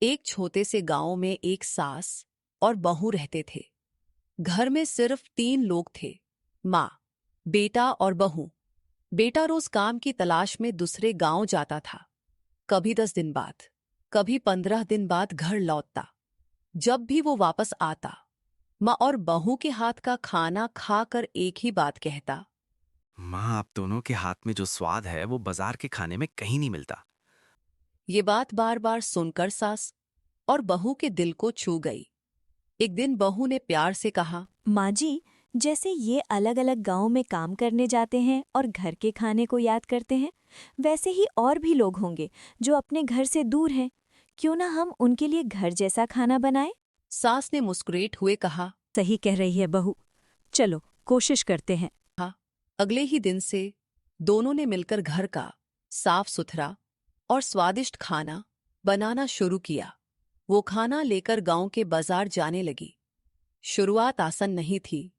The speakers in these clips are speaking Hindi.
एक छोटे से गांव में एक सास और बहू रहते थे। घर में सिर्फ 3 लोग थे, माँ, बेटा और बहू। बेटा रोज काम की तलाश में दूसरे गांव जाता था। कभी 10 दिन बाद, कभी 15 दिन बाद घर लौटता। जब भी वो वापस आता, माँ और बहू के हाथ का खाना खाकर एक ही बात कहता। माँ, आप दोनों के हाथ में जो स्वाद है वो बाजार के खाने में कहीं नहीं मिलता। ये बात बार बार सुनकर सास और बहू के दिल को छू गई। एक दिन बहू ने प्यार से कहा, माँ जी, जैसे ये अलग अलग गांव में काम करने जाते हैं और घर के खाने को याद करते हैं, वैसे ही और भी लोग होंगे जो अपने घर से दूर हैं। क्यों ना हम उनके लिए घर जैसा खाना बनाएं? सास ने मुस्कुराते हुए कहा। सही कह रही है बहू। चलो कोशिश करते हैं। अगले ही दिन से दोनों ने मिलकर घर का साफ सुथरा और स्वादिष्ट खाना बनाना शुरू किया। वो खाना लेकर गांव के बाजार जाने लगी। शुरुआत आसान नहीं थी।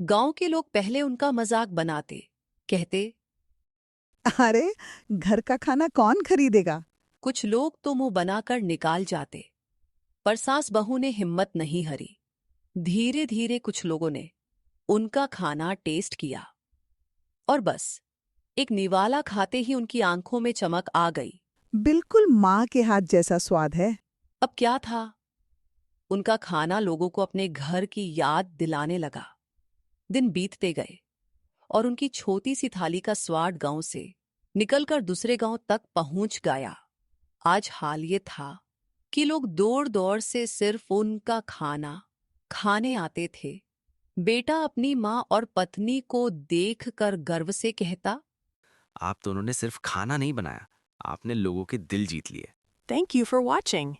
गांव के लोग पहले उनका मजाक बनाते, कहते, अरे, घर का खाना कौन खरीदेगा। कुछ लोग तो मुंह बनाकर निकाल जाते। पर सास बहू ने हिम्मत नहीं हारी। धीरे धीरे कुछ लोगों ने उनका खाना टेस्ट किया और बस एक निवाला खाते ही उनकी आंखों में चमक आ गई। बिल्कुल माँ के हाथ जैसा स्वाद है। अब क्या था, उनका खाना लोगों को अपने घर की याद दिलाने लगा। दिन बीतते गए और उनकी छोटी सी थाली का स्वाद गांव से निकलकर दूसरे गांव तक पहुंच गया। आज हाल ये था कि लोग दौड़ दौड़ से सिर्फ उनका खाना खाने आते थे। बेटा अपनी माँ और पत्नी को देखकर गर्व से कहता, आप दोनों ने सिर्फ खाना नहीं बनाया, आपने लोगों के दिल जीत लिए। Thank you for watching.